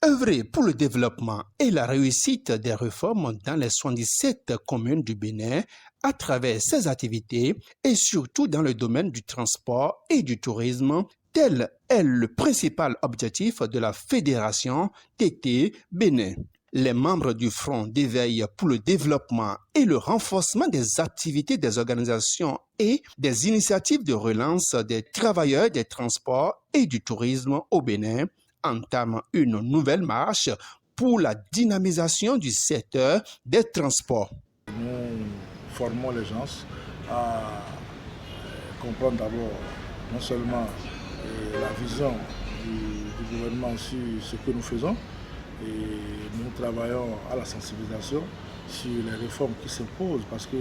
œuvrer pour le développement et la réussite des réformes dans les 77 communes du Bénin à travers ses activités et surtout dans le domaine du transport et du tourisme, tel est le principal objectif de la Fédération TT Bénin. Les membres du Front d'éveil pour le développement et le renforcement des activités des organisations et des initiatives de relance des travailleurs des transports et du tourisme au Bénin entament une nouvelle marche pour la dynamisation du secteur des transports. Nous formons les gens à comprendre d'abord non seulement la vision du gouvernement sur ce que nous faisons, et nous travaillons à la sensibilisation sur les réformes qui s'imposent parce que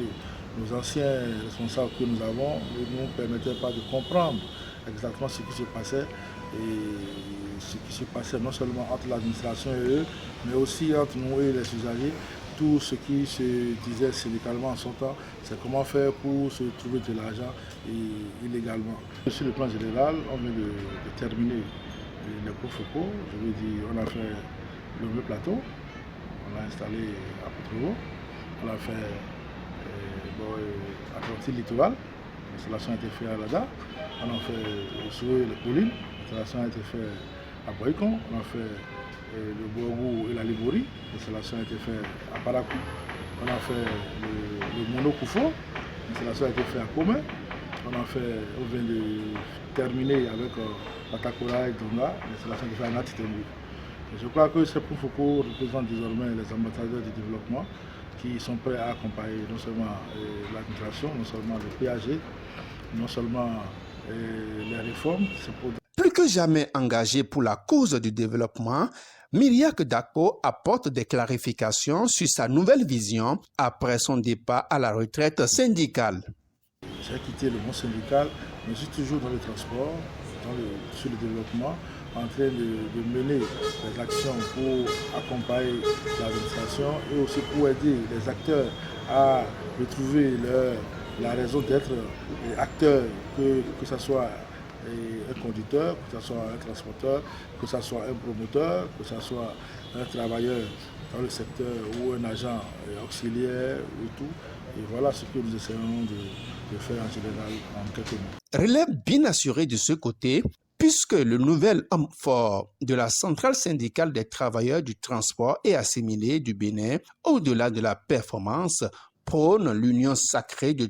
nos anciens responsables que nous avons ne nous permettaient pas de comprendre exactement ce qui se passait et ce qui se passait non seulement entre l'administration et eux, mais aussi entre nous et les usagers. Tout ce qui se disait syndicalement en son temps, c'est comment faire pour se trouver de l'argent illégalement. Sur le plan général, on vient de terminer les cours focaux. Je veux dire, on a fait le vieux plateau, on l'a installé à Poutreau, on l'a fait à Atlantique Littoral, l'installation a été faite à Lada, on a fait sur les collines, l'installation a été faite à Boycon, on a fait le Bourgou et la Liborie, l'installation a été faite à Parakou, on a fait le Mono Koufo, l'installation a été faite à Comé, on vient de terminer avec Patakora et Donga, l'installation a été faite à Natitembu. Je crois que ces Foucault représentent désormais les ambassadeurs du développement qui sont prêts à accompagner non seulement l'administration, non seulement le PAG, non seulement les réformes. Plus que jamais engagé pour la cause du développement, Myriack Dacko apporte des clarifications sur sa nouvelle vision après son départ à la retraite syndicale. J'ai quitté le monde syndical, mais je suis toujours dans le transport, sur le développement, en train de mener des actions pour accompagner l'administration et aussi pour aider les acteurs à retrouver la raison d'être acteurs, que ce soit un conducteur, que ce soit un transporteur, que ce soit un promoteur, que ce soit un travailleur dans le secteur ou un agent auxiliaire et tout. Et voilà ce que nous essayons de faire en général en quelques mots. Relève bien assuré de ce côté, puisque le nouvel homme fort de la centrale syndicale des travailleurs du transport et assimilés du Bénin, au-delà de la performance, prône l'union sacrée de